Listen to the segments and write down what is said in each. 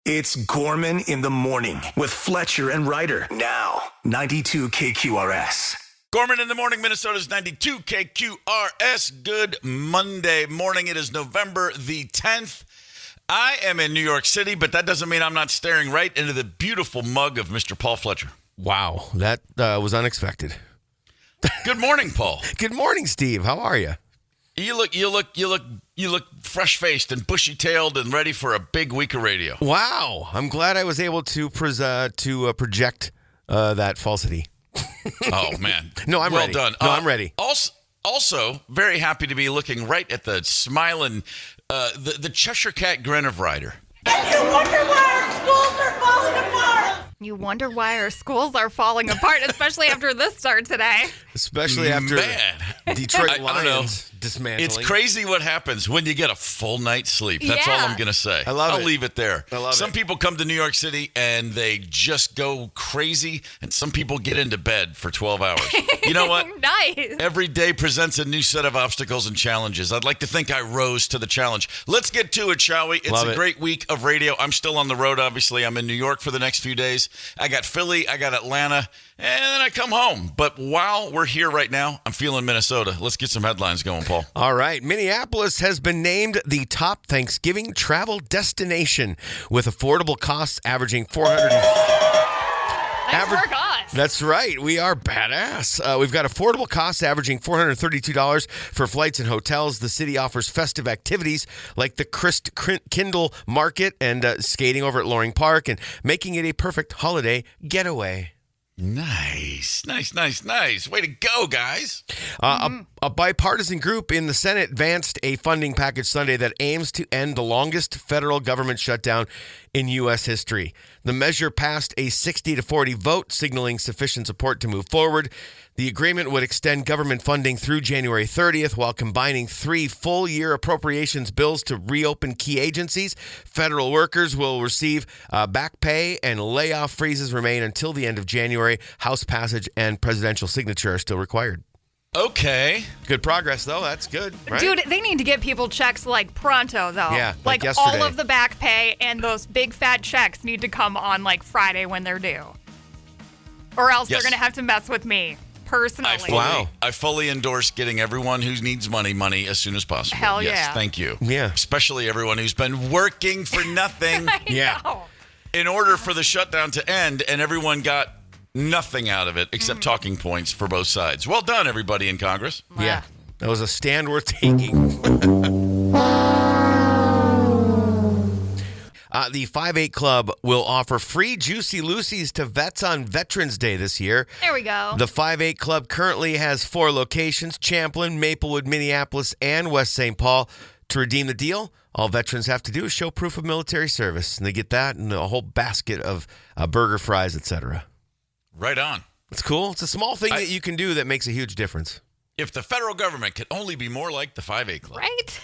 It's Gorman in the morning with Fletcher and Ryder. Now, 92 KQRS. Gorman in the morning, Minnesota's 92 KQRS. Good Monday morning. It is November the 10th. I am in New York City, but that doesn't mean I'm not staring right into the beautiful mug of Mr. Paul Fletcher. Wow, that was unexpected. Good morning, Paul. Good morning, Steve. How are you? You look fresh-faced and bushy-tailed and ready for a big week of radio. Wow, I'm glad I was able to project that falsity. Oh man, no, I'm ready. Well done. No, I'm ready. Also, very happy to be looking right at the smiling, the Cheshire Cat grin of Ryder. And you wonder why our schools are falling apart. You wonder why our schools are falling apart, especially after this start today. Especially after Detroit Lions I don't know. dismantling. It's crazy what happens when you get a full night's sleep. That's all I'm going to say. I'll leave it there. I love Some people come to New York City and they just go crazy, and some people get into bed for 12 hours. You know what? Nice. Every day presents a new set of obstacles and challenges. I'd like to think I rose to the challenge. Let's get to it, shall we? It's a great week of radio. I'm still on the road, obviously. I'm in New York for the next few days. I got Philly, I got Atlanta, and then I come home. But while we're here right now, I'm feeling Minnesota. Let's get some headlines going, Paul. All right. Minneapolis has been named the top Thanksgiving travel destination with affordable costs averaging That's right. We are badass. We've got affordable costs averaging $432 for flights and hotels. The city offers festive activities like the Christ Kindle Market and skating over at Loring Park, and making it a perfect holiday getaway. Nice. Way to go, guys. A bipartisan group in the Senate advanced a funding package Sunday that aims to end the longest federal government shutdown in U.S. history. The measure passed a 60-40 vote, signaling sufficient support to move forward. The agreement would extend government funding through January 30th while combining 3 full-year appropriations bills to reopen key agencies. Federal workers will receive back pay, and layoff freezes remain until the end of January. House passage and presidential signature are still required. Okay. Good progress, though. That's good, right? Dude, they need to get people checks like pronto, though. Yeah, like yesterday. all of the back pay and those big fat checks need to come on like Friday when they're due. Or else they're going to have to mess with me personally. I fully endorse getting everyone who needs money as soon as possible. Hell yes, yeah. Thank you. Yeah. Especially everyone who's been working for nothing. Yeah. know. In order for the shutdown to end, and everyone got nothing out of it except talking points for both sides. Well done, everybody in Congress. Yeah. That was a stand worth taking. The 5-8 Club will offer free Juicy Lucy's to vets on Veterans Day this year. There we go. The 5-8 Club currently has 4 locations: Champlin, Maplewood, Minneapolis, and West St. Paul. To redeem the deal, all veterans have to do is show proof of military service, and they get that and a whole basket of burger, fries, etc. Right on. It's cool. It's a small thing that you can do that makes a huge difference. If the federal government could only be more like the 5-8 Club. Right?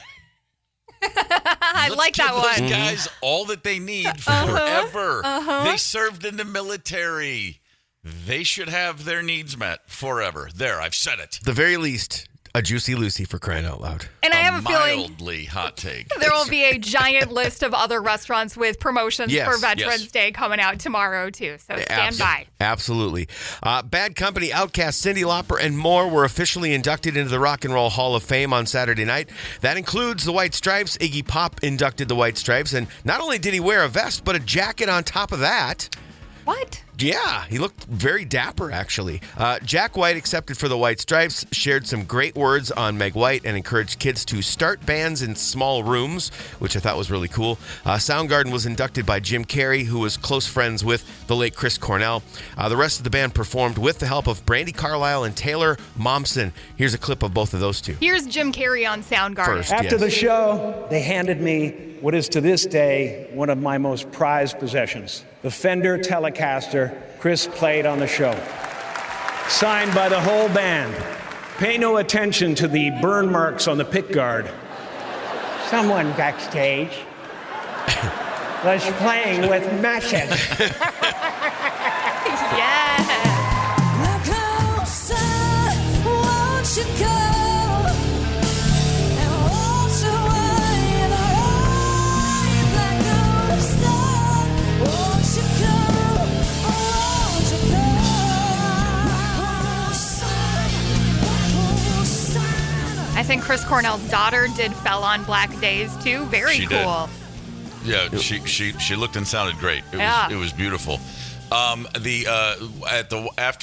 I Let's like that give one. those guys all that they need forever. They served in the military. They should have their needs met forever. There, I've said it. The very least, a Juicy Lucy, for crying out loud. And I have a feeling Mildly hot take. there will be a giant list of other restaurants with promotions for Veterans Day coming out tomorrow, too. So stand by. Absolutely. Bad Company, Outkast, Cyndi Lauper, and more were officially inducted into the Rock and Roll Hall of Fame on Saturday night. That includes the White Stripes. Iggy Pop inducted the White Stripes, and not only did he wear a vest, but a jacket on top of that. What? Yeah, he looked very dapper, actually. Jack White, accepted for the White Stripes, shared some great words on Meg White and encouraged kids to start bands in small rooms, which I thought was really cool. Soundgarden was inducted by Jim Carrey, who was close friends with the late Chris Cornell. The rest of the band performed with the help of Brandi Carlile and Taylor Momsen. Here's a clip of both of those two. Here's Jim Carrey on Soundgarden. First, After the show, they handed me what is to this day one of my most prized possessions, the Fender Telecaster Chris played on the show. Signed by the whole band. Pay no attention to the burn marks on the pickguard. Someone backstage was playing with matches. Yeah. Chris Cornell's daughter did Fell on Black Days, too. Very cool. Yeah, she looked and sounded great. It was beautiful. After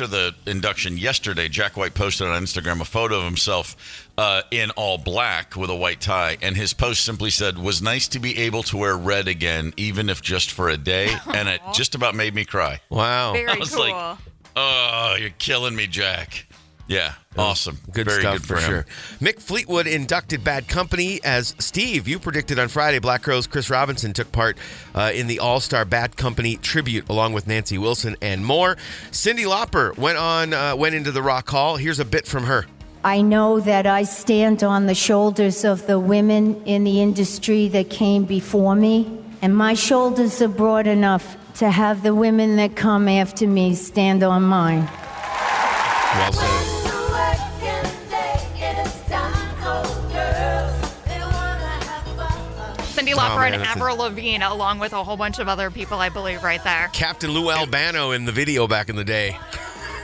the induction yesterday, Jack White posted on Instagram a photo of himself in all black with a white tie, and his post simply said, "Was nice to be able to wear red again, even if just for a day," and it just about made me cry. Wow. Very I was cool. like, "Oh, you're killing me, Jack." Yeah, awesome. Good Very stuff good for sure. Mick Fleetwood inducted Bad Company as Steve. You predicted on Friday Black Crowes' Chris Robinson took part in the All-Star Bad Company tribute along with Nancy Wilson and more. Cyndi Lauper went into the Rock Hall. Here's a bit from her. I know that I stand on the shoulders of the women in the industry that came before me, and my shoulders are broad enough to have the women that come after me stand on mine. Well said. Cyndi Lauper and Avril Lavigne, along with a whole bunch of other people, I believe, right there. Captain Lou Albano in the video back in the day.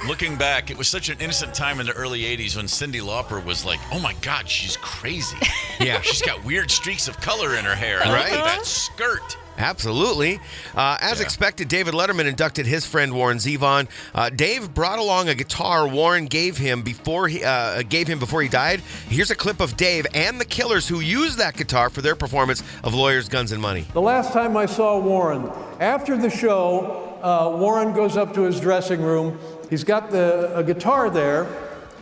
Looking back, it was such an innocent time in the early 80s when Cyndi Lauper was like, oh my God, she's crazy. Yeah. She's got weird streaks of color in her hair. And Right. look at that skirt. Absolutely. As expected, David Letterman inducted his friend Warren Zevon. Dave brought along a guitar Warren gave him before he died. Here's a clip of Dave and the Killers who used that guitar for their performance of Lawyers, Guns, and Money. The last time I saw Warren, after the show, Warren goes up to his dressing room. He's got a guitar there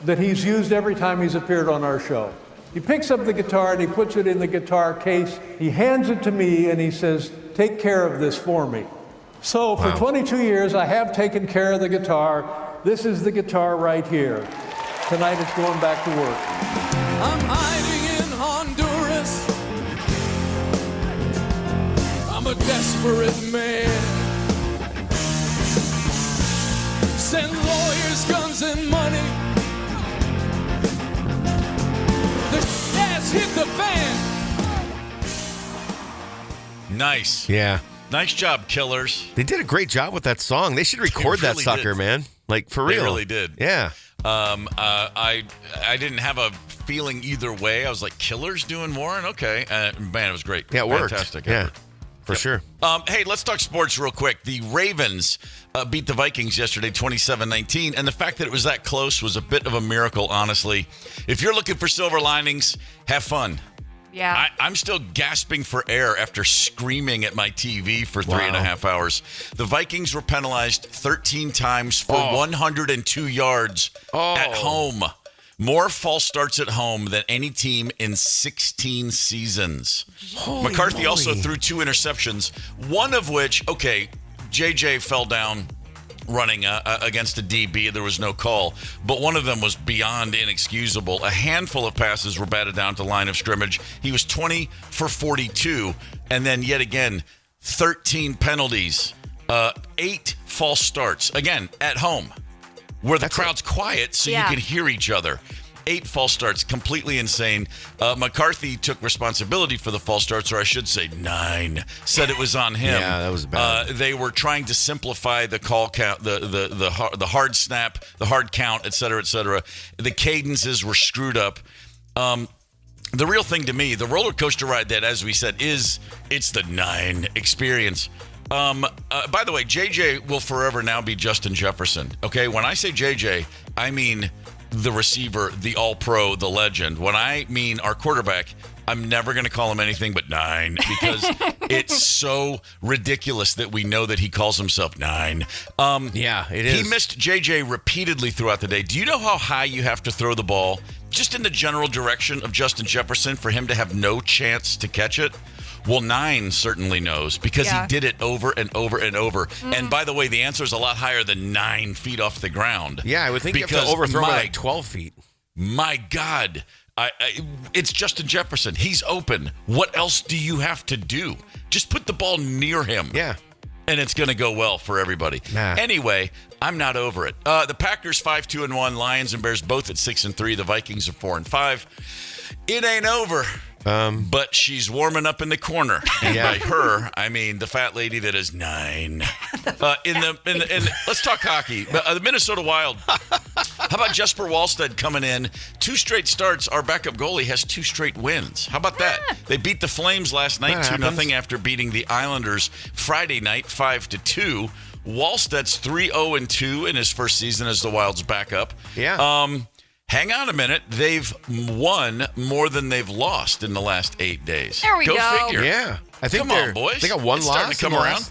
that he's used every time he's appeared on our show. He picks up the guitar and he puts it in the guitar case. He hands it to me and he says, "Take care of this for me." So for 22 years, I have taken care of the guitar. This is the guitar right here. Tonight it's going back to work. I'm hiding in Honduras. I'm a desperate man. Send lawyers, guns, and money. The ass hit the fan. Nice. Yeah. Nice job, Killers. They did a great job with that song. They should record that really sucker, did. man. Like, for real. They really did. Yeah. I didn't have a feeling either way. I was like, Killers doing Warren? Okay. Man, it was great. Yeah, it worked. Fantastic. Yeah, for sure. Hey, let's talk sports real quick. The Ravens beat the Vikings yesterday 27-19, and the fact that it was that close was a bit of a miracle, honestly. If you're looking for silver linings, have fun. Yeah. I'm still gasping for air after screaming at my TV for 3.5 hours. The Vikings were penalized 13 times for 102 yards at home. More false starts at home than any team in 16 seasons. McCarthy also threw 2 interceptions, one of which, JJ fell down running against a DB. There was no call, but one of them was beyond inexcusable. A handful of passes were batted down to line of scrimmage. He was 20 for 42, and then yet again, 13 penalties, 8 false starts, again, at home, where the crowd's quiet so you can hear each other. 8 false starts, completely insane. McCarthy took responsibility for the false starts, or I should say 9. Said it was on him. Yeah, that was bad. They were trying to simplify the call count, the hard snap, the hard count, et cetera, et cetera. The cadences were screwed up. The real thing to me, the roller coaster ride that, as we said, it's the 9 experience. By the way, JJ will forever now be Justin Jefferson. Okay, when I say JJ, I mean the receiver, the all-pro, the legend. When I mean our quarterback, I'm never going to call him anything but 9 because it's so ridiculous that we know that he calls himself 9. Yeah, it is. He missed JJ repeatedly throughout the day. Do you know how high you have to throw the ball just in the general direction of Justin Jefferson for him to have no chance to catch it? Well, 9 certainly knows because he did it over and over and over. And by the way, the answer is a lot higher than 9 feet off the ground. Yeah, I would think you have to overthrow by like 12 feet. My God. It's Justin Jefferson. He's open. What else do you have to do? Just put the ball near him. Yeah. And it's going to go well for everybody. Anyway, I'm not over it. The Packers 5-2-1, Lions and Bears both at 6-3. The Vikings are 4-5. It ain't over. But she's warming up in the corner. And by her, I mean the fat lady that is 9. Let's talk hockey. The Minnesota Wild How about Jesper Wallstead coming in? 2 straight starts. Our backup goalie has 2 straight wins. How about that? They beat the Flames last night 2-0 after beating the Islanders Friday night 5-2. Wallsted's 3-0-2 in his first season as the Wild's backup. Yeah. Hang on a minute. They've won more than they've lost in the last 8 days. There we go. Figure. Yeah. I think Come on, boys. They got one It's loss. starting to come around.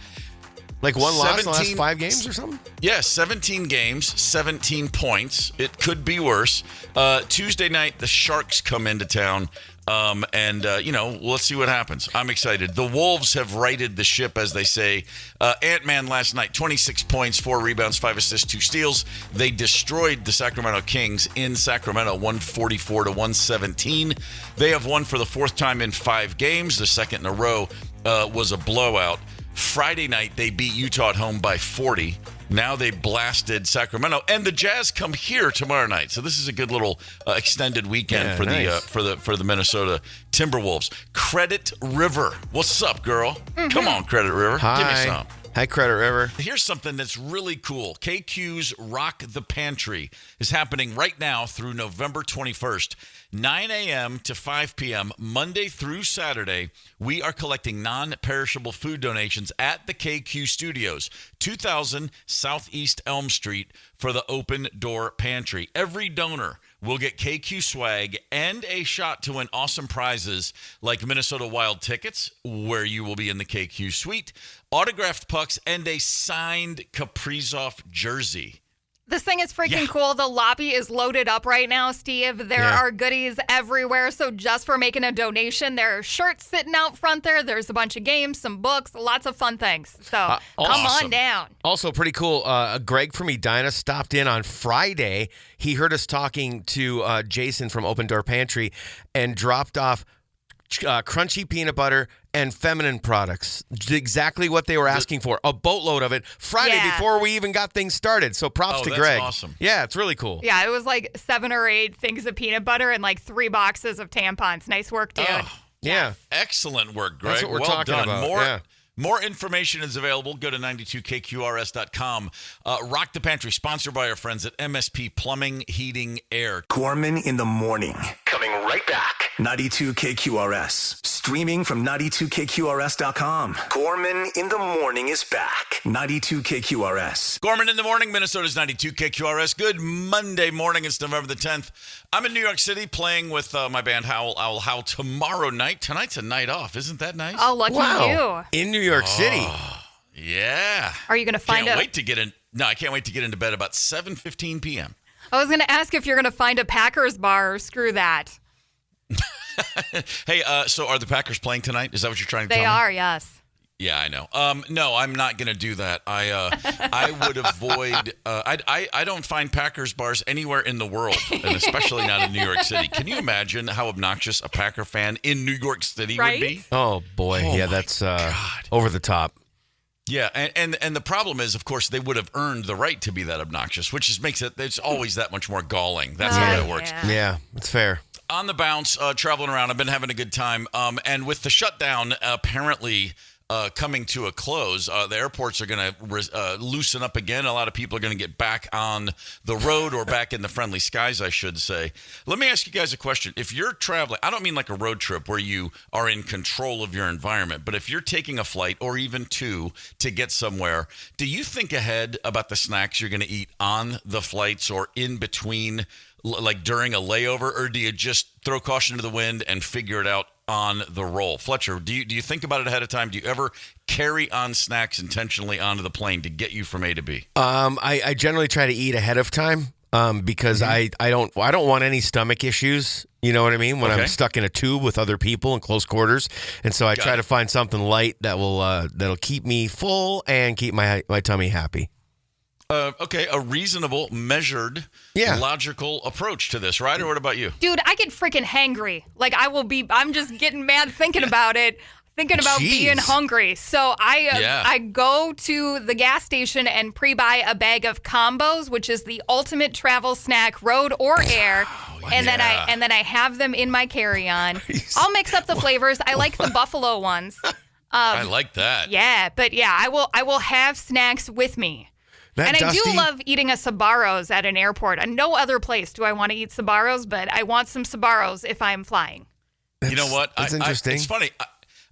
Like one loss in the last 5 games or something? Yeah, 17 games, 17 points. It could be worse. Tuesday night, the Sharks come into town. Let's see what happens. I'm excited. The Wolves have righted the ship, as they say. Ant-Man last night, 26 points, 4 rebounds, 5 assists, 2 steals. They destroyed the Sacramento Kings in Sacramento, 144-117. They have won for the 4th time in 5 games. The second in a row was a blowout. Friday night, they beat Utah at home by 40. Now they blasted Sacramento, and the Jazz come here tomorrow night. So this is a good little extended weekend for the Minnesota Timberwolves. Credit River, what's up, girl? Come on, Credit River, give me some. Hi, Credit River. Here's something that's really cool. KQ's Rock the Pantry is happening right now through November 21st, 9 a.m. to 5 p.m., Monday through Saturday. We are collecting non-perishable food donations at the KQ Studios, 2000 Southeast Elm Street, for the Open Door Pantry. Every donor will get KQ swag and a shot to win awesome prizes like Minnesota Wild tickets, where you will be in the KQ suite, autographed pucks, and a signed Kaprizov jersey. This thing is freaking cool. The lobby is loaded up right now, Steve. There are goodies everywhere. So just for making a donation, there are shirts sitting out front there. There's a bunch of games, some books, lots of fun things. So come on down. Also pretty cool. Greg from Edina stopped in on Friday. He heard us talking to Jason from Open Door Pantry and dropped off crunchy peanut butter and feminine products. Exactly what they were asking for. A boatload of it Friday before we even got things started. So props to Greg. Awesome. Yeah, it's really cool. Yeah, it was like 7 or 8 things of peanut butter and like 3 boxes of tampons. Nice work, dude. Yeah. Excellent work, Greg. That's what we're well talking done. about. More information is available. Go to 92kqrs.com. Rock the Pantry, sponsored by our friends at MSP Plumbing, Heating, Air. Gorman in the morning. Coming right back. 92KQRS. Streaming from 92kqrs.com. Gorman in the morning is back. 92KQRS. Gorman in the morning, Minnesota's 92KQRS. Good Monday morning. It's November the 10th. I'm in New York City playing with my band Howl Owl Howl tomorrow night. Tonight's a night off. Isn't that nice? Oh, lucky you. In New York City. Yeah. Are you going to find Can't wait to get in. No, I can't wait to get into bed about 7:15 p.m. I was going to ask if you're going to find a Packers bar or screw that. Hey, so are the Packers playing tonight? Is that what you're trying to tell me? They are, yes. Yeah, I know. No, I'm not going to do that. I would avoid. I don't find Packers bars anywhere in the world, and especially not in New York City. Can you imagine how obnoxious a Packer fan in New York City would be? Oh boy, that's over the top. Yeah, and the problem is, of course, they would have earned the right to be that obnoxious, which makes it's always that much more galling. That's how that works. Yeah, it's fair. On the bounce, traveling around, I've been having a good time. And with the shutdown apparently coming to a close, the airports are going to loosen up again. A lot of people are going to get back on the road or back in the friendly skies, I should say. Let me ask you guys a question. If you're traveling, I don't mean like a road trip where you are in control of your environment, but if you're taking a flight or even 2 to get somewhere, do you think ahead about the snacks you're going to eat on the flights or in between, like during a layover, or do you just throw caution to the wind and figure it out on the roll? Fletcher, do you think about it ahead of time? Do you ever carry on snacks intentionally onto the plane to get you from A to B? I generally try to eat ahead of time because I don't want any stomach issues. You know what I mean? When I'm stuck in a tube with other people in close quarters, and so I try to find something light that will that'll keep me full and keep my tummy happy. A reasonable, measured, logical approach to this, right? Or what about you? Dude, I get freaking hangry. Like, I'm just getting mad thinking about it, thinking about being hungry. So I go to the gas station and pre-buy a bag of combos, which is the ultimate travel snack, road or air. And then I have them in my carry-on. I'll mix up the flavors. I like the buffalo ones. I like that. Yeah, but I will have snacks with me. And I do love eating a Sbarro's at an airport. And no other place do I want to eat Sbarro's, but I want some Sbarro's if I'm flying. You know what? That's interesting. It's funny.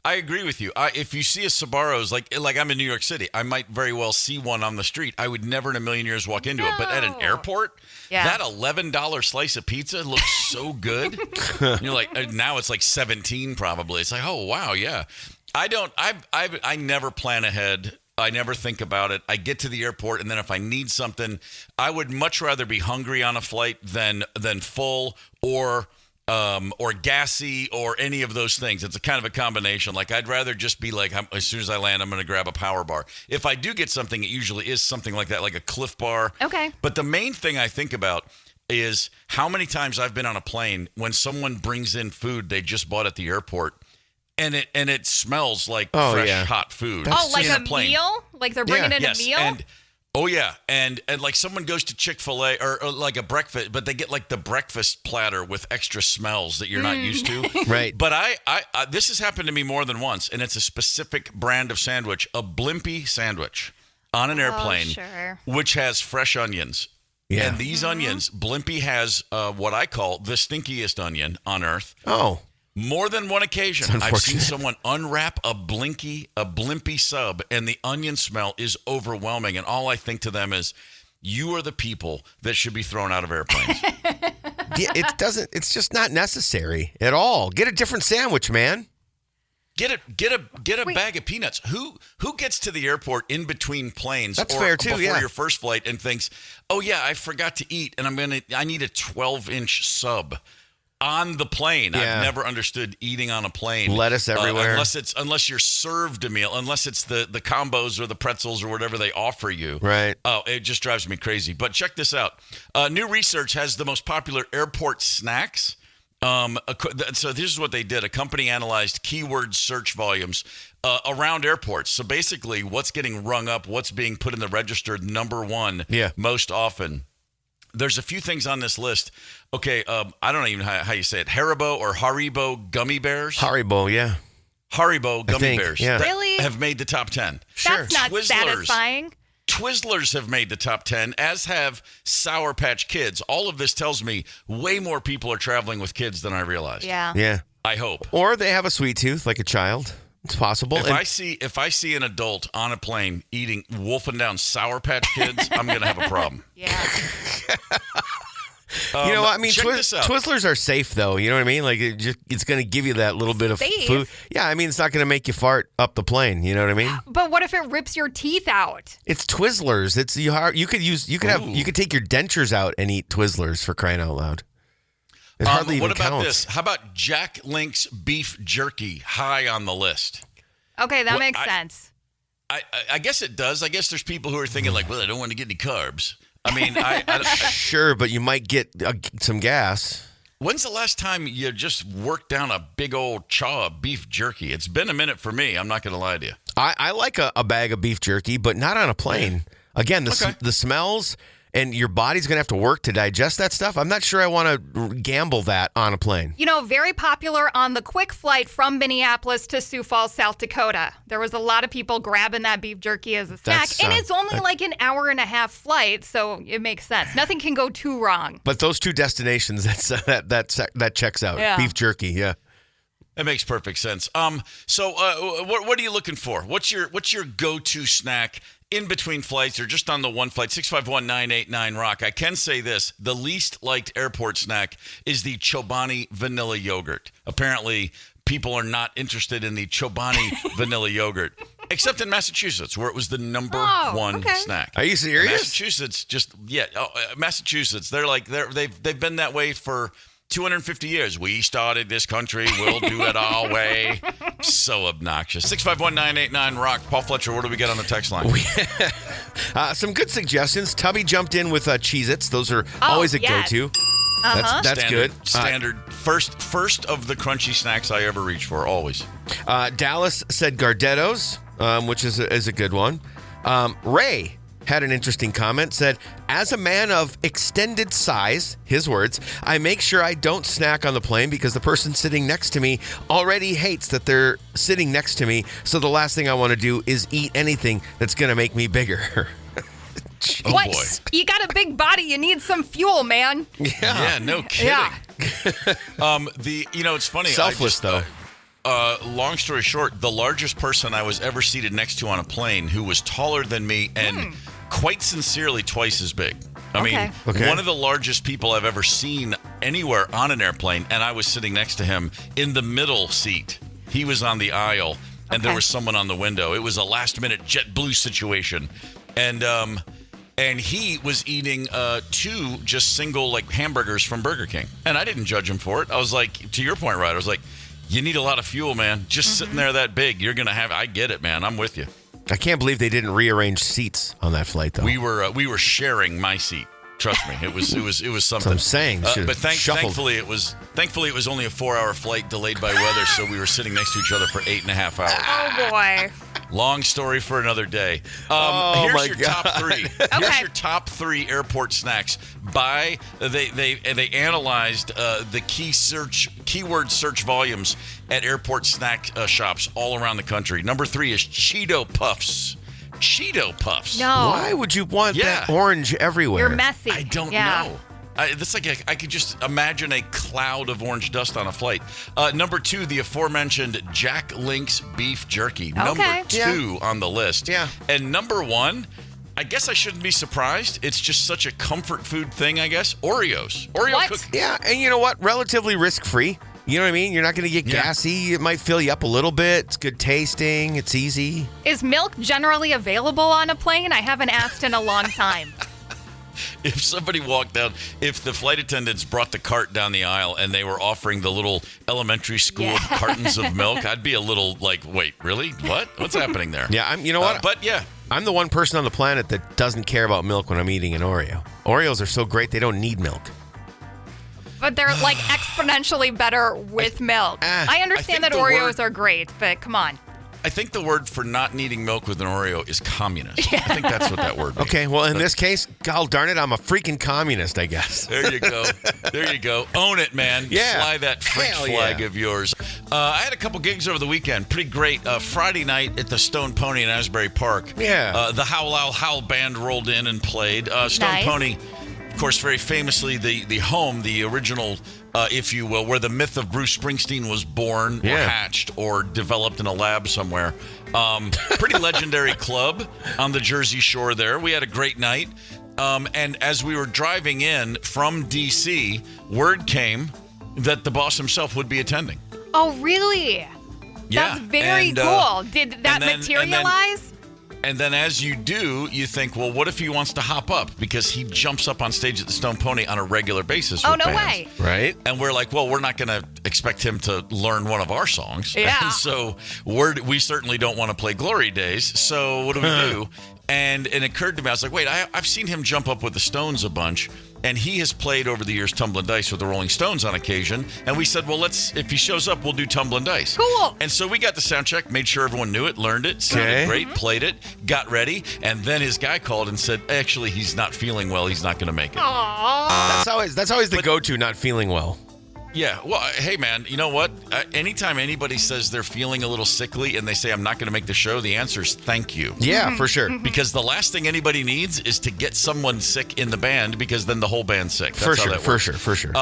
I agree with you. If you see a Sbarro's, like I'm in New York City, I might very well see one on the street. I would never in a million years walk into it. But at an airport, that $11 slice of pizza looks so good. You're like, now it's like 17 probably. It's like, oh, wow, yeah. I never plan ahead. I never think about it. I get to the airport, and then if I need something, I would much rather be hungry on a flight than full or gassy or any of those things. It's a kind of a combination. Like I'd rather just be like, as soon as I land, I'm going to grab a power bar. If I do get something, it usually is something like that, like a Cliff Bar. Okay. But the main thing I think about is how many times I've been on a plane when someone brings in food they just bought at the airport. And it smells like fresh, hot food. Like a meal? Like they're bringing in a meal? And like someone goes to Chick-fil-A or like a breakfast, but they get like the breakfast platter with extra smells that you're not used to. Right. But I this has happened to me more than once, and it's a specific brand of sandwich, a Blimpie sandwich on an airplane, which has fresh onions. Yeah. And these onions, Blimpie has what I call the stinkiest onion on earth. Oh. More than one occasion, I've seen someone unwrap a Blimpie sub, and the onion smell is overwhelming. And all I think to them is, you are the people that should be thrown out of airplanes. It's just not necessary at all. Get a different sandwich, man. Get a bag of peanuts. Who gets to the airport in between planes before your first flight and thinks, oh yeah, I forgot to eat, and I need a 12-inch sub on the plane. Yeah. I've never understood eating on a plane. Lettuce everywhere. Unless you're served a meal, unless it's the combos or the pretzels or whatever they offer you. Right. Oh, it just drives me crazy. But check this out. New research has the most popular airport snacks. So this is what they did. A company analyzed keyword search volumes around airports. So basically, what's getting rung up, what's being put in the register number one most often. There's a few things on this list. Okay, I don't even know how you say it. Haribo gummy bears? Haribo, yeah. Haribo gummy bears. Yeah. Really? Have made the top 10. Sure. That's not satisfying. Twizzlers have made the top 10, as have Sour Patch Kids. All of this tells me way more people are traveling with kids than I realized. Yeah. Yeah. I hope. Or they have a sweet tooth like a child. It's possible. If I see an adult on a plane wolfing down Sour Patch Kids, I'm going to have a problem. Yeah. You know what I mean? Twizzlers are safe, though. You know what I mean? Like it's going to give you that little bit of food. Yeah, I mean, it's not going to make you fart up the plane. You know what I mean? But what if it rips your teeth out? It's Twizzlers. You could take your dentures out and eat Twizzlers, for crying out loud. It hardly even counts. What about this? How about Jack Link's beef jerky high on the list? Okay, that makes sense. I guess it does. I guess there's people who are thinking like, well, I don't want to get any carbs. I mean, sure, but you might get some gas. When's the last time you just worked down a big old chaw of beef jerky? It's been a minute for me. I'm not going to lie to you. I like a bag of beef jerky, but not on a plane. Again, the smells, and your body's going to have to work to digest that stuff. I'm not sure I want to gamble that on a plane. You know, very popular on the quick flight from Minneapolis to Sioux Falls, South Dakota. There was a lot of people grabbing that beef jerky as a snack. And it's only like an hour and a half flight, so it makes sense. Nothing can go too wrong. But those two destinations, that checks out. Yeah. Beef jerky, yeah. That makes perfect sense. So what are you looking for? What's your go-to snack in between flights or just on the one flight? 651-989-ROCK. I can say this. The least liked airport snack is the Chobani vanilla yogurt. Apparently, people are not interested in the Chobani vanilla yogurt, except in Massachusetts, where it was the number one snack. Are you serious? Massachusetts, Massachusetts. They've been that way for 250 years. We started this country. We'll do it our way. So obnoxious. 651-989-ROCK. Paul Fletcher, what do we get on the text line? Some good suggestions. Tubby jumped in with Cheez-Its. Those are always a go-to. That's good. Standard. First of the crunchy snacks I ever reach for, always. Dallas said Gardettos, which is a good one. Ray had an interesting comment, said, as a man of extended size, his words, I make sure I don't snack on the plane because the person sitting next to me already hates that they're sitting next to me. So the last thing I want to do is eat anything that's going to make me bigger. What? boy. You got a big body. You need some fuel, man. Yeah, no kidding. Yeah. It's funny. Selfless, though. Long story short, the largest person I was ever seated next to on a plane who was taller than me and quite sincerely twice as big. I mean, one of the largest people I've ever seen anywhere on an airplane, and I was sitting next to him in the middle seat. He was on the aisle, and there was someone on the window. It was a last-minute JetBlue situation. And he was eating 2 just single, like, hamburgers from Burger King. And I didn't judge him for it. I was like, to your point, Ryder, I was like, you need a lot of fuel, man. Just sitting there that big, you're going to have... I get it, man. I'm with you. I can't believe they didn't rearrange seats on that flight, though. We were sharing my seat. Trust me, it was something. I'm saying, but thankfully it was only a 4-hour flight delayed by weather, so we were sitting next to each other for 8.5 hours. Oh boy! Long story for another day. Here's your top 3. Here's your top 3 airport snacks. They analyzed the keyword search volumes at airport snack shops all around the country. Number 3 is Cheeto Puffs. Cheeto Puffs. No. Why would you want that orange everywhere? You're messy. I don't know. That's like I could just imagine a cloud of orange dust on a flight. Number 2, the aforementioned Jack Link's beef jerky. Number 2 on the list. Yeah. And number 1, I guess I shouldn't be surprised. It's just such a comfort food thing, I guess. Oreos. Oreo cookies. Yeah, and you know what? Relatively risk-free. You know what I mean? You're not going to get gassy. It might fill you up a little bit. It's good tasting. It's easy. Is milk generally available on a plane? I haven't asked in a long time. If somebody walked down, if the flight attendants brought the cart down the aisle and they were offering the little elementary school cartons of milk, I'd be a little like, wait, really? What? What's happening there? Yeah, you know what? But yeah. I'm the one person on the planet that doesn't care about milk when I'm eating an Oreo. Oreos are so great, they don't need milk. But they're like exponentially better with milk. I understand that Oreos are great, but come on. I think the word for not needing milk with an Oreo is communist. I think that's what that word means. Okay, well, in this case, God darn it, I'm a freaking communist, I guess. There you go. There you go. Own it, man. Yeah. Fly that French flag of yours. I had a couple gigs over the weekend. Pretty great. Friday night at the Stone Pony in Asbury Park. Yeah. The Howl Owl Howl band rolled in and played. Stone Pony, of course, very famously the home, the original, if you will, where the myth of Bruce Springsteen was born or hatched or developed in a lab somewhere. Pretty legendary club on the Jersey Shore there. We had a great night. And as we were driving in from D.C., word came that the boss himself would be attending. Oh, really? Yeah. That's very cool. Did that materialize? And then as you do, you think, well, what if he wants to hop up? Because he jumps up on stage at the Stone Pony on a regular basis with no bands. way. Right. And we're like, well, we're not going to expect him to learn one of our songs. Yeah. And so we certainly don't want to play Glory Days. So what do we do? And it occurred to me, I was like, wait, I've seen him jump up with the Stones a bunch. And he has played over the years Tumblin' Dice with the Rolling Stones on occasion. And we said, well, if he shows up, we'll do Tumblin' Dice. Cool. And so we got the sound check, made sure everyone knew it, learned it, sounded great, played it, got ready. And then his guy called and said, actually, he's not feeling well. He's not going to make it. Aww. That's always the go-to, not feeling well. Yeah. Well, hey, man, you know what? Anytime anybody says they're feeling a little sickly and they say, I'm not going to make the show, the answer is thank you. Yeah, for sure. Because the last thing anybody needs is to get someone sick in the band because then the whole band's sick. That's how that works. For sure.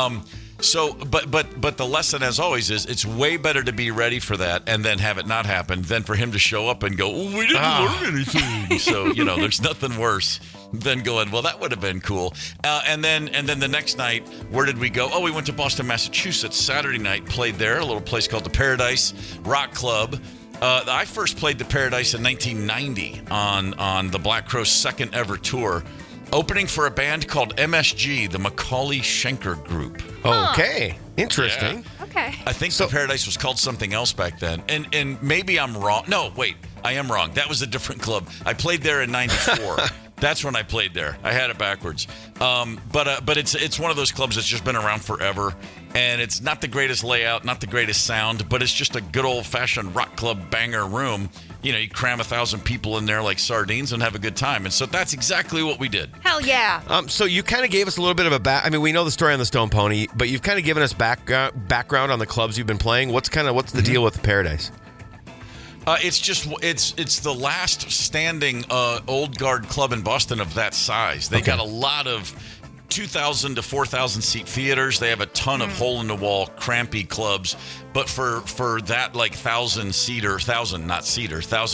So, but the lesson, as always, is it's way better to be ready for that and then have it not happen than for him to show up and go, oh, we didn't learn anything. So, there's nothing worse than going, well, that would have been cool. And then the next night, where did we go? Oh, we went to Boston, Massachusetts. Saturday night, played there, a little place called the Paradise Rock Club. I first played the Paradise in 1990 on the Black Crowes' second ever tour, opening for a band called MSG, the Macaulay Schenker Group. Okay. Interesting. Yeah. Okay. I think the Paradise was called something else back then. And maybe I'm wrong. No, wait. I am wrong. That was a different club. I played there in 94. That's when I played there. I had it backwards. But it's one of those clubs that's just been around forever. And it's not the greatest layout, not the greatest sound, but it's just a good old-fashioned rock club banger room. You cram 1,000 people in there like sardines and have a good time. And so that's exactly what we did. Hell yeah. So you kind of gave us a little bit of we know the story on the Stone Pony, but you've kind of given us background on the clubs you've been playing. What's the deal with the Paradise? It's the last standing old guard club in Boston of that size. They got a lot of 2,000 to 4,000 seat theaters. They have a ton of hole in the wall, crampy clubs. But for that 1,000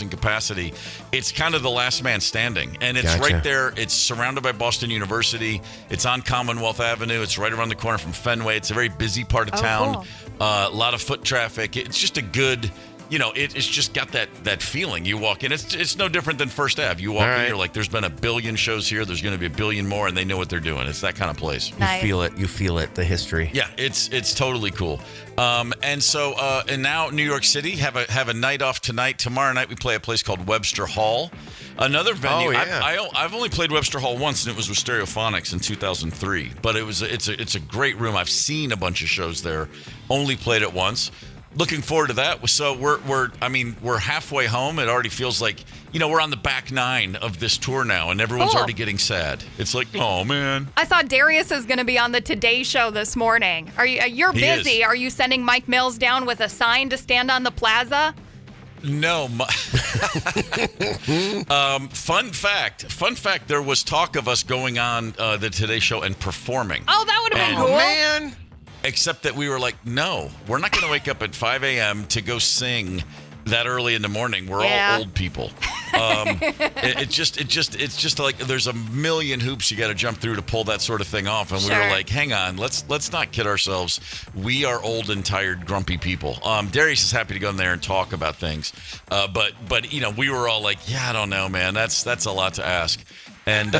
capacity, it's kind of the last man standing. And it's right there. It's surrounded by Boston University. It's on Commonwealth Avenue. It's right around the corner from Fenway. It's a very busy part of town. Cool. A lot of foot traffic. It's just a good... it's just got that feeling. You walk in, it's no different than First Ave. You walk in, you're like, there's been a billion shows here. There's going to be a billion more, and they know what they're doing. It's that kind of place. Nice. You feel it, the history. Yeah, it's totally cool. And now New York City have a night off tonight. Tomorrow night we play a place called Webster Hall, another venue. I've only played Webster Hall once, and it was with Stereophonics in 2003. But it's a great room. I've seen a bunch of shows there. Only played it once. Looking forward to that. So we're halfway home. It already feels like, we're on the back nine of this tour now, and everyone's already getting sad. It's like, oh man. I saw Darius is going to be on the Today Show this morning. You're busy. Are you sending Mike Mills down with a sign to stand on the plaza? No. Fun fact. There was talk of us going on the Today Show and performing. Oh, that would have been cool. Man. Except that we were like, no, we're not going to wake up at 5 a.m. to go sing that early in the morning. We're all old people. It's just like there's a million hoops you got to jump through to pull that sort of thing off. And we were like, hang on, let's not kid ourselves. We are old and tired, grumpy people. Darius is happy to go in there and talk about things. But we were all like, I don't know, man. That's a lot to ask. And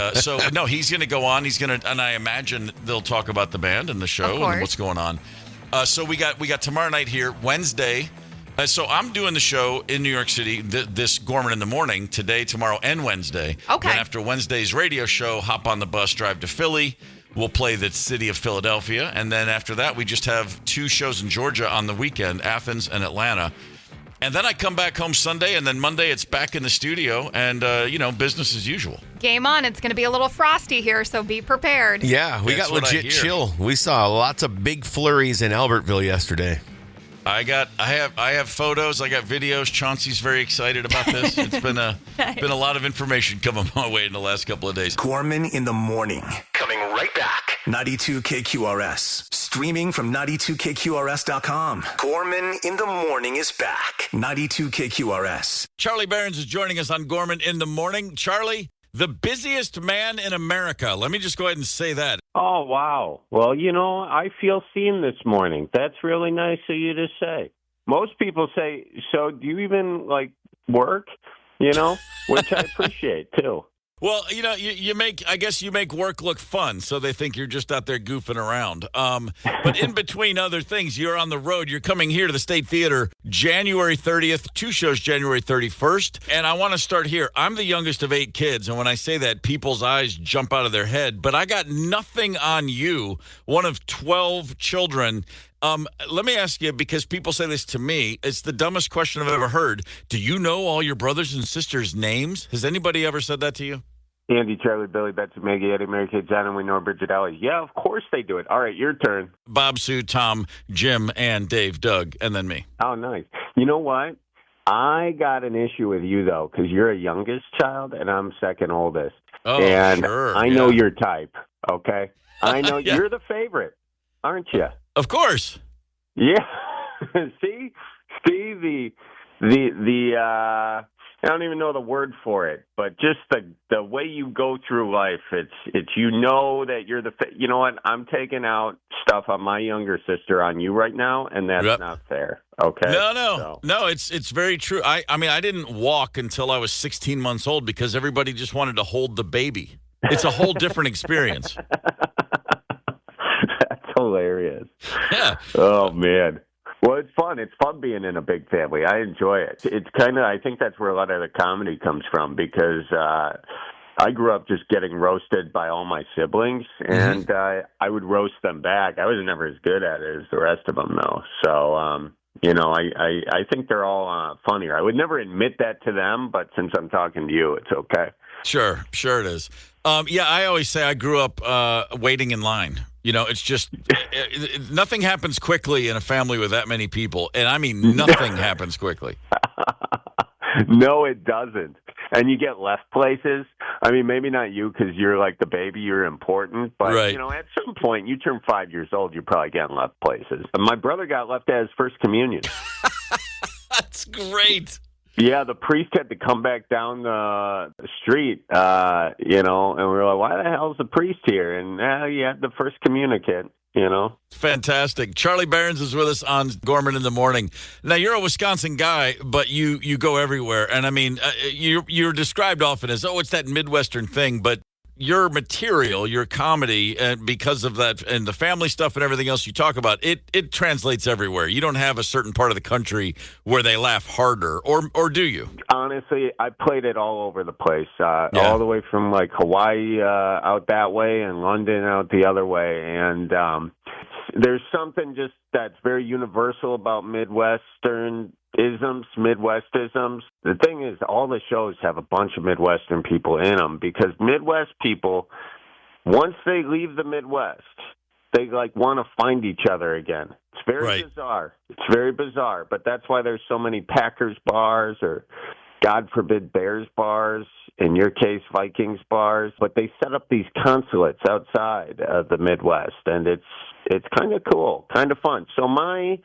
no, he's going to go on. And I imagine they'll talk about the band and the show and what's going on. So we got tomorrow night here, Wednesday. So I'm doing the show in New York City, this Gorman in the morning, today, tomorrow, and Wednesday. Okay. Then after Wednesday's radio show, hop on the bus, drive to Philly. We'll play the city of Philadelphia. And then after that, we just have 2 shows in Georgia on the weekend, Athens and Atlanta. And then I come back home Sunday, and then Monday it's back in the studio, and, business as usual. Game on. It's going to be a little frosty here, so be prepared. Yeah, we got legit chill. We saw lots of big flurries in Albertville yesterday. I have photos. I got videos. Chauncey's very excited about this. It's been a lot of information coming my way in the last couple of days. Gorman in the morning. Coming right back. 92 KQRS. Streaming from 92KQRS.com. Gorman in the morning is back. 92 KQRS. Charlie Berens is joining us on Gorman in the morning. Charlie, the busiest man in America. Let me just go ahead and say that. Oh, wow. Well, I feel seen this morning. That's really nice of you to say. Most people say, so do you even, work? Which I appreciate, too. Well, you make work look fun, so they think you're just out there goofing around. But in between other things, you're on the road. You're coming here to the State Theater January 30th, 2 shows January 31st. And I want to start here. I'm the youngest of 8 kids, and when I say that, people's eyes jump out of their head. But I got nothing on you, one of 12 children. Let me ask you, because people say this to me, it's the dumbest question I've ever heard. Do you know all your brothers and sisters' names? Has anybody ever said that to you? Andy, Charlie, Billy, Betsy, Maggie, Eddie, Mary Kate, John, and we know Bridget, Ellie. Yeah, of course they do it. All right, your turn. Bob, Sue, Tom, Jim, Ann, Dave, Doug, and then me. Oh, nice. You know what? I got an issue with you, though, because you're a youngest child, and I'm second oldest. Oh, and sure. I know your type, okay? I know you're the favorite, aren't you? Of course. Yeah. See, the I don't even know the word for it, but just the way you go through life, it's that you're you know what? I'm taking out stuff on my younger sister on you right now, and that's not fair. Okay. No, it's very true. I mean, I didn't walk until I was 16 months old because everybody just wanted to hold the baby. It's a whole different experience. That's hilarious. Yeah. Oh man. Well, it's fun. It's fun being in a big family. I enjoy it. It's I think that's where a lot of the comedy comes from because I grew up just getting roasted by all my siblings, and I would roast them back. I was never as good at it as the rest of them, though. So, I think they're all funnier. I would never admit that to them, but since I'm talking to you, it's okay. Sure it is. I always say I grew up waiting in line. It's just nothing happens quickly in a family with that many people. And I mean, nothing happens quickly. No, it doesn't. And you get left places. I mean, maybe not you because you're like the baby, you're important. But, right. At some point, you turn 5 years old, you're probably getting left places. And my brother got left at his first communion. That's great. Yeah, the priest had to come back down the street, and we were like, why the hell is the priest here? And he had the first communicant. Fantastic. Charlie Berens is with us on Gorman in the Morning. Now, you're a Wisconsin guy, but you go everywhere. And, I mean, you're described often as, it's that Midwestern thing. But your material, your comedy, because of that and the family stuff and everything else you talk about, it translates everywhere. You don't have a certain part of the country where they laugh harder, or do you? Honestly, I played it all over the place, all the way from like Hawaii out that way and London out the other way. And there's something just that's very universal about Midwestisms. The thing is, all the shows have a bunch of Midwestern people in them because Midwest people, once they leave the Midwest, they want to find each other again. It's very bizarre. It's very bizarre, but that's why there's so many Packers bars or, God forbid, Bears bars, in your case, Vikings bars. But they set up these consulates outside of the Midwest, and it's kind of cool, kind of fun. So my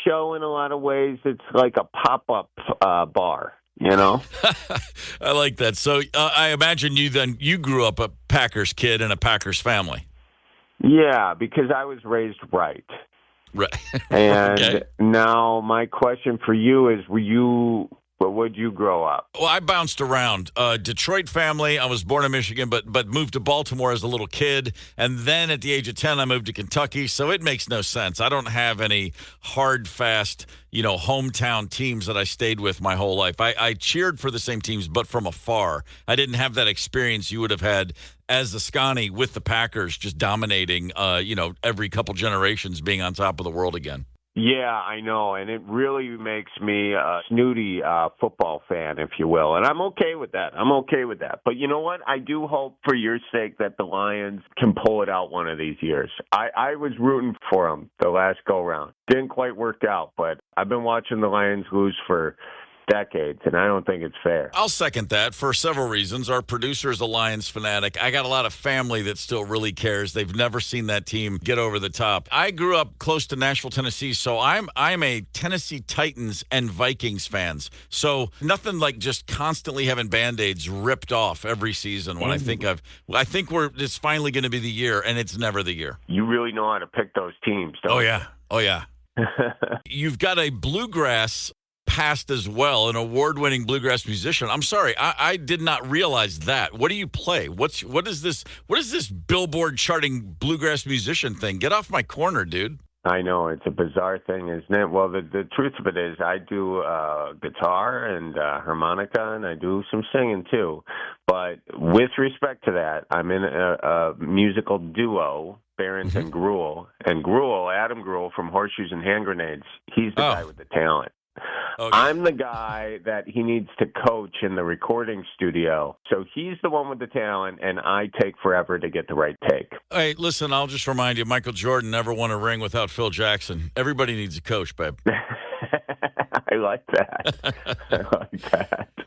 show, in a lot of ways, it's like a pop-up bar, I like that. So I imagine you grew up a Packers kid in a Packers family. Yeah, because I was raised right. Right. And now my question for you is, where would you grow up? Well, I bounced around. Detroit family. I was born in Michigan, but moved to Baltimore as a little kid. And then at the age of 10, I moved to Kentucky. So it makes no sense. I don't have any hard, fast, hometown teams that I stayed with my whole life. I cheered for the same teams, but from afar. I didn't have that experience you would have had as the Scotty with the Packers just dominating, every couple generations being on top of the world again. Yeah, I know, and it really makes me a snooty football fan, if you will, and I'm okay with that. But you know what? I do hope for your sake that the Lions can pull it out one of these years. I was rooting for them the last go-round. Didn't quite work out, but I've been watching the Lions lose for decades, and I don't think it's fair. I'll second that for several reasons. Our producer is a Lions fanatic. I got a lot of family that still really cares. They've never seen that team get over the top. I grew up close to Nashville, Tennessee, so I'm a Tennessee Titans and Vikings fans. So nothing like just constantly having Band-Aids ripped off every season when I think it's finally going to be the year, and it's never the year. You really know how to pick those teams, don't you? Oh, yeah. You've got a bluegrass past as well, an award-winning bluegrass musician. I'm sorry, I did not realize that. What do you play? What is this Billboard charting bluegrass musician thing? Get off my corner, dude. I know, it's a bizarre thing, isn't it? Well, the truth of it is I do guitar and harmonica, and I do some singing too. But with respect to that, I'm in a musical duo, Berens and Gruel. And Gruel, Adam Gruel from Horseshoes and Hand Grenades, he's the guy with the talent. Okay. I'm the guy that he needs to coach in the recording studio. So he's the one with the talent, and I take forever to get the right take. Hey, listen, I'll just remind you, Michael Jordan never won a ring without Phil Jackson. Everybody needs a coach, babe. I like that.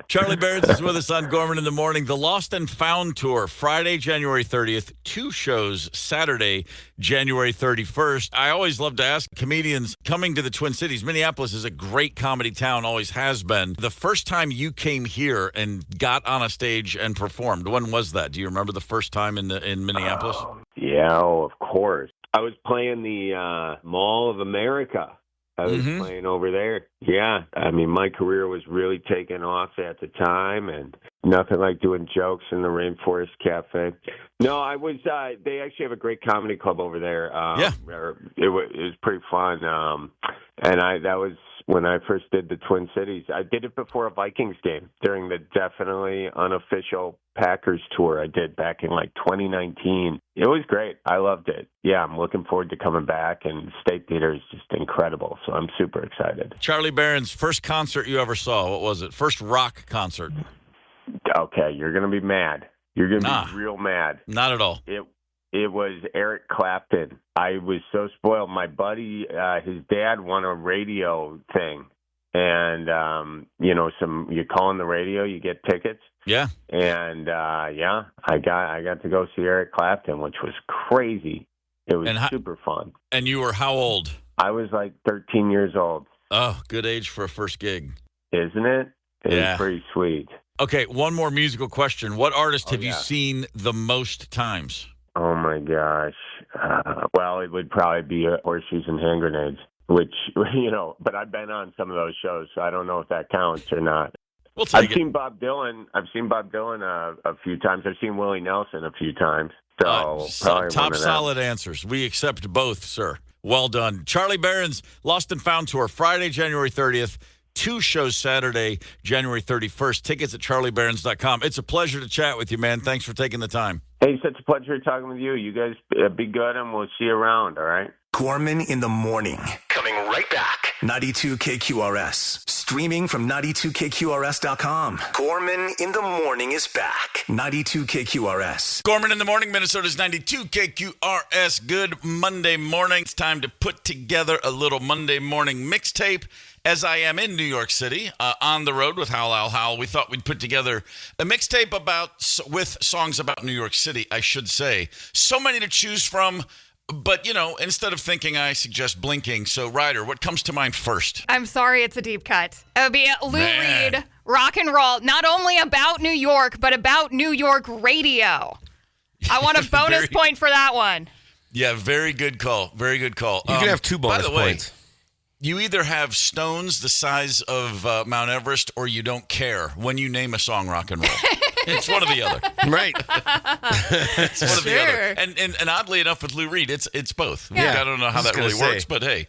Charlie Berens is with us on Gorman in the Morning. The Lost and Found Tour, Friday, January 30th. 2 shows, Saturday, January 31st. I always love to ask comedians coming to the Twin Cities. Minneapolis is a great comedy town, always has been. The first time you came here and got on a stage and performed, when was that? Do you remember the first time in Minneapolis? Of course. I was playing the Mall of America. I was playing over there. Yeah. I mean, my career was really taking off at the time, and nothing like doing jokes in the Rainforest Cafe. No, I was, they actually have a great comedy club over there. It was pretty fun. And that was when I first did the Twin Cities. I did it before a Vikings game during the definitely unofficial Packers tour I did back in 2019. It was great. I loved it. Yeah, I'm looking forward to coming back, and State Theater is just incredible, so I'm super excited. Charlie Berens, first concert you ever saw, what was it? First rock concert? Okay, you're going to be mad. You're going to be real mad. Not at all. It was Eric Clapton. I was so spoiled. My buddy, his dad won a radio thing, and you call on the radio, you get tickets. Yeah. And I got to go see Eric Clapton, which was crazy. It was super fun. And you were how old? I was like 13 years old. Oh, good age for a first gig. Isn't it? It's pretty sweet. Okay, one more musical question. What artist have you seen the most times? Oh, my gosh. Well, it would probably be Horseshoes and Hand Grenades, which, but I've been on some of those shows, so I don't know if that counts or not. I've seen Bob Dylan a few times. I've seen Willie Nelson a few times. So top solid answers. We accept both, sir. Well done. Charlie Berens, Lost and Found Tour, Friday, January 30th. 2 shows Saturday, January 31st. Tickets at charlieberens.com. It's a pleasure to chat with you, man. Thanks for taking the time. Hey, such a pleasure talking with you. You guys be good, and we'll see you around, all right? Gorman in the morning. Coming right back. 92 KQRS. Streaming from 92KQRS.com. Gorman in the morning is back. 92 KQRS. Gorman in the morning, Minnesota's 92 KQRS. Good Monday morning. It's time to put together a little Monday morning mixtape. As I am in New York City, on the road with Howl Owl Howl, we thought we'd put together a mixtape with songs about New York City, I should say. So many to choose from, but, instead of thinking, I suggest blinking. So, Ryder, what comes to mind first? I'm sorry, it's a deep cut. It would be Lou Reed, rock and roll, not only about New York, but about New York radio. I want a bonus point for that one. Yeah, very good call. Very good call. You can have 2 bonus points. You either have stones the size of Mount Everest or you don't care when you name a song rock and roll. It's one or the other. Right. It's one or the other. And oddly enough with Lou Reed, it's both. Yeah. I don't know how that really works, but hey.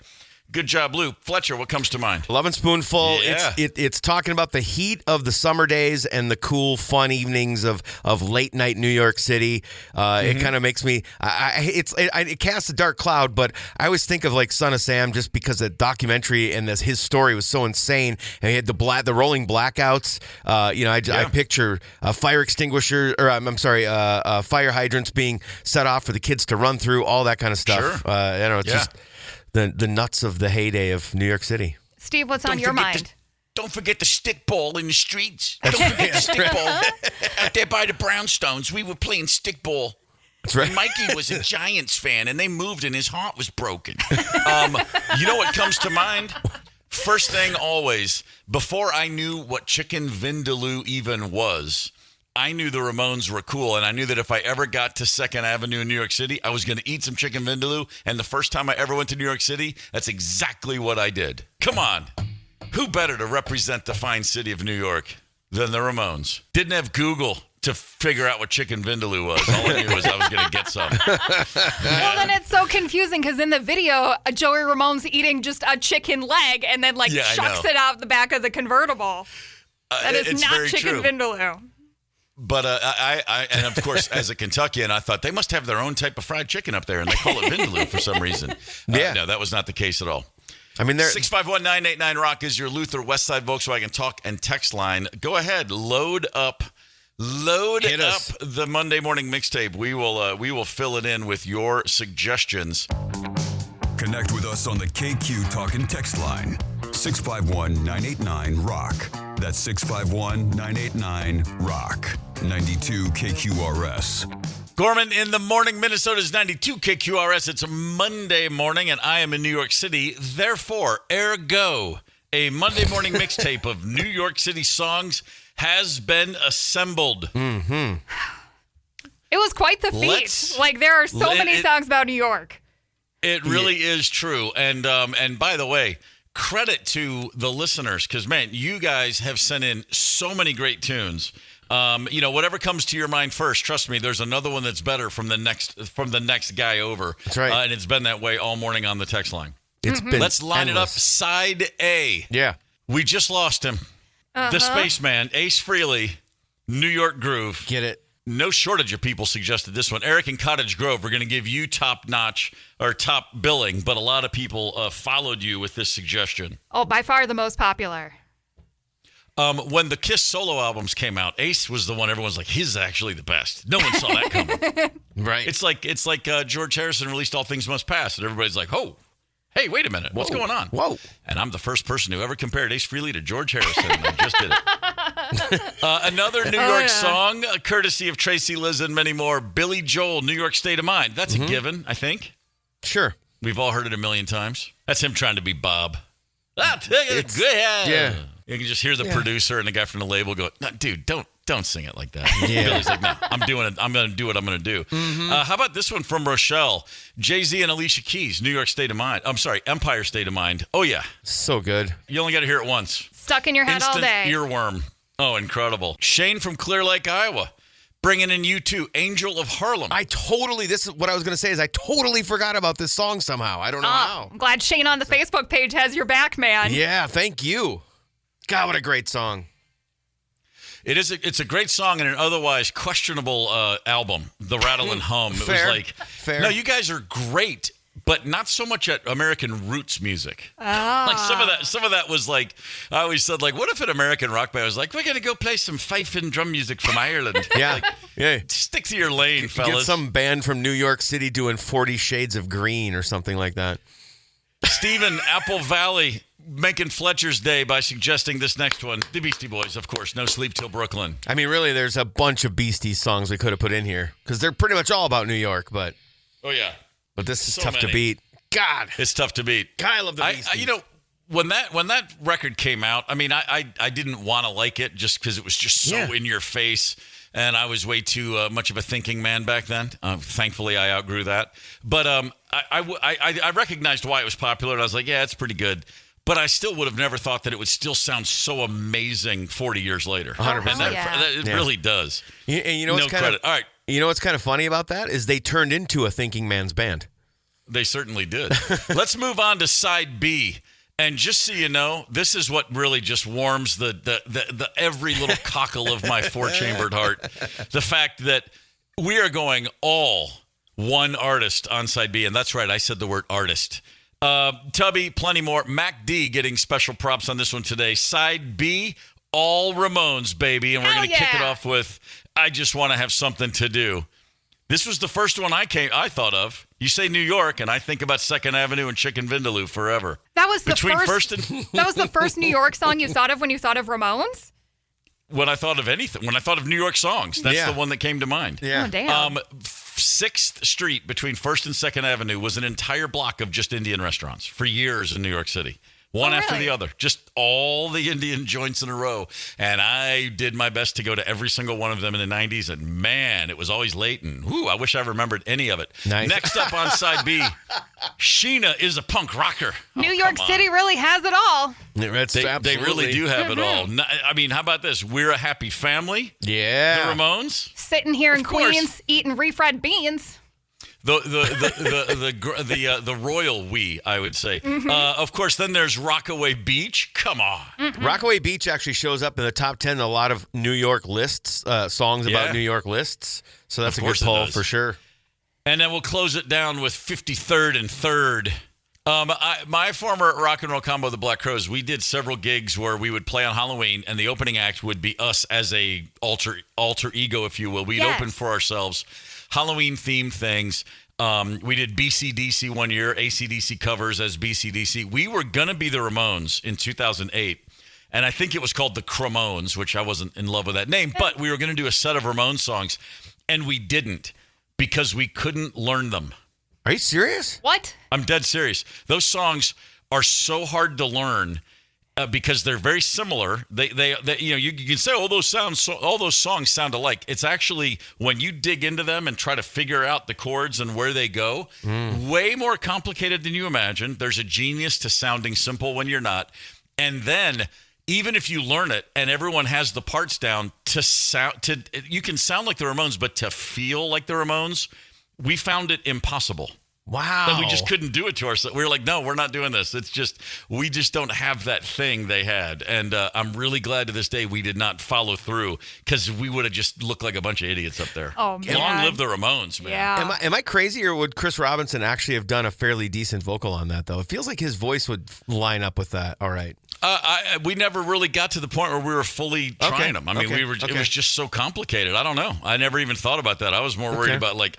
Good job, Lou. Fletcher, what comes to mind? Lovin' Spoonful. Yeah. It's talking about the heat of the summer days and the cool, fun evenings of late night New York City. It kind of makes me. It casts a dark cloud, but I always think of like Son of Sam just because the documentary and his story was so insane, and he had the rolling blackouts. I picture fire extinguisher, or fire hydrants being set off for the kids to run through, all that kind of stuff. Sure. It's just. The nuts of the heyday of New York City. Steve, what's on your mind? Don't forget the stickball in the streets. Don't forget the stickball. Out there by the brownstones, we were playing stickball. That's right. Mikey was a Giants fan, and they moved, and his heart was broken. You know what comes to mind? First thing always, before I knew what chicken vindaloo even was, I knew the Ramones were cool, and I knew that if I ever got to 2nd Avenue in New York City, I was going to eat some chicken vindaloo, and the first time I ever went to New York City, that's exactly what I did. Come on. Who better to represent the fine city of New York than the Ramones? Didn't have Google to figure out what chicken vindaloo was. All I knew was I was going to get some. Well, then it's so confusing because in the video, Joey Ramone's eating just a chicken leg and then chucks it out the back of the convertible. That is not chicken vindaloo. But and of course, as a Kentuckian, I thought they must have their own type of fried chicken up there, and they call it vindaloo for some reason. No, that was not the case at all. I mean, 651-989-ROCK is your Luther Westside Volkswagen talk and text line. Go ahead, load up the Monday morning mixtape. We will fill it in with your suggestions. Connect with us on the KQ talk and text line. 651-989-ROCK. That's 651-989-ROCK. 92 KQRS. Gorman in the morning, Minnesota's 92 KQRS. It's a Monday morning, and I am in New York City. Therefore, ergo, a Monday morning mixtape of New York City songs has been assembled. Mm-hmm. It was quite the feat. There are so many songs about New York. It really is true. And by the way, credit to the listeners, because, man, you guys have sent in so many great tunes. Whatever comes to your mind first, trust me, there's another one that's better from the next guy over. That's right. And it's been that way all morning on the text line. It's been Let's line endless. it up. Side A. Yeah. We just lost him. The spaceman, Ace Frehley, New York Groove. Get it. No shortage of people suggested this one. Eric in Cottage Grove, we're going to give you top billing, but a lot of people followed you with this suggestion. Oh, by far the most popular. When the Kiss solo albums came out, Ace was the one everyone's like, he's actually the best. No one saw that coming. Right. It's like George Harrison released All Things Must Pass, and everybody's like, oh, Hey, wait a minute. What's going on? Whoa. And I'm the first person who ever compared Ace Frehley to George Harrison. I just did it. Another New York song, courtesy of Tracy Liz and many more. Billy Joel, New York State of Mind. That's a given, I think. Sure. We've all heard it a million times. That's him trying to be Bob. I'll take it good. Yeah. You can just hear the producer and the guy from the label go, no, dude, don't sing it like that. Yeah. Billy's like, no, I'm doing it. I'm going to do what I'm going to do. How about this one from Rochelle? Jay-Z and Alicia Keys, New York State of Mind. I'm sorry, Empire State of Mind. Oh, yeah. So good. You only got to hear it once. Stuck in your head all day. Earworm. Oh, incredible. Shane from Clear Lake, Iowa. Bringing in U2, Angel of Harlem. This is what I was going to say is I totally forgot about this song somehow. I don't know how. I'm glad Shane on the Facebook page has your back, man. Yeah, thank you. God, what a great song. It's a great song and an otherwise questionable album, The Rattle and Hum. It was like, fair. No, you guys are great, but not so much at American roots music. Oh. Like some of that was like, I always said, like, what if an American rock band was like, we're going to go play some fife and drum music from Ireland. Yeah. Like, yeah. Stick to your lane, Get fellas. some band from New York City doing 40 Shades of Green or something like that. Stephen, Apple Valley, making Fletcher's day by suggesting this next one. The Beastie Boys, of course. No Sleep Till Brooklyn. I mean, really, there's a bunch of Beastie songs we could have put in here because they're pretty much all about New York, but... Oh, yeah. But this is So tough many. to beat. God. It's tough to beat. God, I love the Beasties. When that record came out, I mean, I didn't want to like it just because it was just so in your face, and I was way too much of a thinking man back then. Thankfully, I outgrew that. But I recognized why it was popular, and I was like, yeah, it's pretty good. But I still would have never thought that it would still sound so amazing 40 years later. 100%. It really does. And you know what's credit. All right. You know what's kind of funny about that is they turned into a thinking man's band. They certainly did. Let's move on to side B. And just so you know, this is what really just warms the every little cockle of my four-chambered heart. The fact that we are going all one artist on side B. And that's right, I said the word artist. Tubby, plenty more. Mac D getting special props on this one today. Side B, all Ramones, baby. And we're going to kick it off with I Just Want to Have Something to Do. This was the first one I thought of. You say New York, and I think about 2nd Avenue and Chicken Vindaloo forever. That was that was the first New York song you thought of when you thought of Ramones? When I thought of anything, when I thought of New York songs, that's the one that came to mind. Yeah. Oh, damn. 6th Street between 1st and 2nd Avenue was an entire block of just Indian restaurants for years in New York City. One after the other. Just all the Indian joints in a row. And I did my best to go to every single one of them in the 90s. And, man, it was always late. And, I wish I remembered any of it. Nice. Next up on side B, Sheena is a punk rocker. New York City really has it all. They really do have it all. I mean, how about this? We're a Happy Family. Yeah. The Ramones. Sitting here in Queens eating refried beans. The royal we, I would say. Of course, then there's Rockaway Beach. Come on. Rockaway Beach actually shows up in the top 10 in a lot of New York lists, songs about New York lists. So that's a good poll for sure. And then we'll close it down with 53rd and 3rd. My former rock and roll combo, the Black Crowes, we did several gigs where we would play on Halloween, and the opening act would be us as a alter ego, if you will. We'd open for ourselves. Halloween-themed things. We did BCDC one year, AC/DC covers as BCDC. We were going to be the Ramones in 2008, and I think it was called the Cramones, which I wasn't in love with that name, but we were going to do a set of Ramones songs, and we didn't because we couldn't learn them. Are you serious? What? I'm dead serious. Those songs are so hard to learn because they're very similar. They you can say all those songs sound alike. It's actually when you dig into them and try to figure out the chords and where they go, way more complicated than you imagine. There's a genius to sounding simple when you're not. And then even if you learn it and everyone has the parts down you can sound like the Ramones, but to feel like the Ramones, we found it impossible. Wow. And we just couldn't do it to ourselves. We were like, no, we're not doing this. It's just, we just don't have that thing they had. And I'm really glad to this day we did not follow through because we would have just looked like a bunch of idiots up there. Oh, man. Long live the Ramones, man. Yeah. Am I crazy, or would Chris Robinson actually have done a fairly decent vocal on that, though? It feels like his voice would line up with that. All right. We never really got to the point where we were fully trying them. I mean, it was just so complicated. I don't know. I never even thought about that. I was more worried about, like,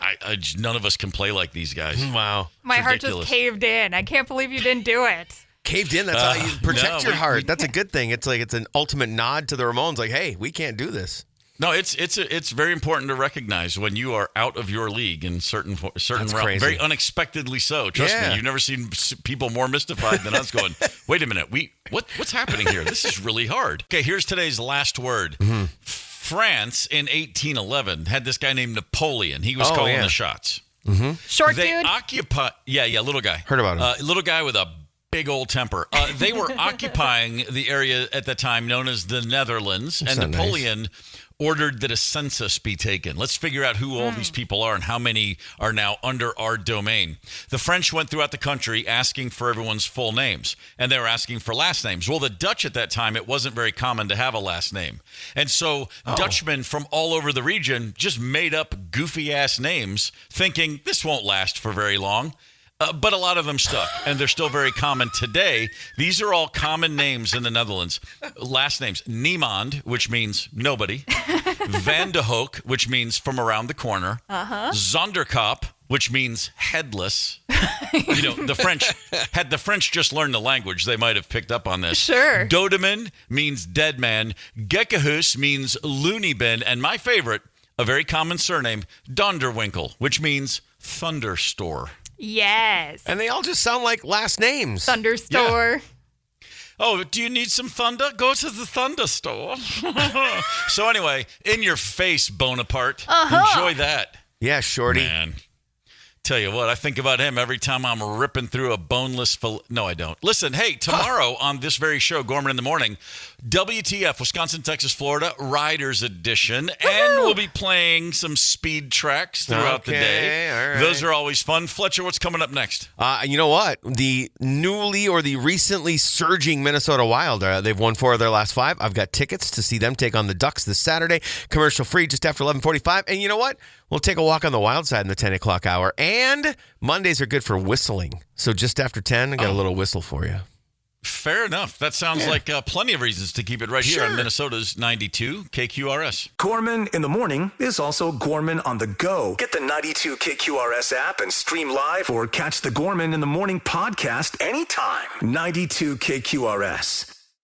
none of us can play like these guys. Wow. My heart just caved in. I can't believe you didn't do it. Caved in? That's how you protect your heart. That's a good thing. It's like it's an ultimate nod to the Ramones. Like, hey, we can't do this. No, it's very important to recognize when you are out of your league in certain realms. Very unexpectedly so. Trust me, you've never seen people more mystified than us going, wait a minute, what's happening here? This is really hard. Okay, here's today's last word. Mm-hmm. France in 1811 had this guy named Napoleon. He was calling the shots. Mm-hmm. Short dude? Yeah, little guy. Heard about him. Little guy with a big old temper. They were occupying the area at the time known as the Netherlands, and Napoleon ordered that a census be taken. Let's figure out who all these people are and how many are now under our domain. The French went throughout the country asking for everyone's full names, and they were asking for last names. Well, the Dutch at that time, it wasn't very common to have a last name. And so Dutchmen from all over the region just made up goofy-ass names, thinking this won't last for very long. But a lot of them stuck, and they're still very common today. These are all common names in the Netherlands. Last names: Niemand, which means nobody; Van de Hoek, which means from around the corner; Zonderkop, which means headless. The French just learned the language, they might have picked up on this. Sure. Dodeman means dead man. Gekkehuis means loony bin, and my favorite, a very common surname, Donderwinkel, which means thunder store. Yes. And they all just sound like last names. Thunder store. Yeah. Oh, do you need some thunder? Go to the thunder store. So anyway, in your face, Bonaparte. Enjoy that. Yeah, Shorty. Man. Tell you what, I think about him every time I'm ripping through a boneless No, I don't. Listen, hey, tomorrow on this very show, Gorman in the Morning, WTF, Wisconsin, Texas, Florida, Riders Edition. Woo-hoo! And we'll be playing some speed tracks throughout the day. All right. Those are always fun. Fletcher, what's coming up next? You know what? The recently surging Minnesota Wild, they've won 4 of their last 5. I've got tickets to see them take on the Ducks this Saturday. Commercial free just after 11:45. And you know what? We'll take a walk on the wild side in the 10 o'clock hour. And Mondays are good for whistling. So just after 10, I got a little whistle for you. Fair enough. That sounds like plenty of reasons to keep it right here on Minnesota's 92 KQRS. Gorman in the Morning is also Gorman on the go. Get the 92 KQRS app and stream live or catch the Gorman in the Morning podcast anytime. 92 KQRS.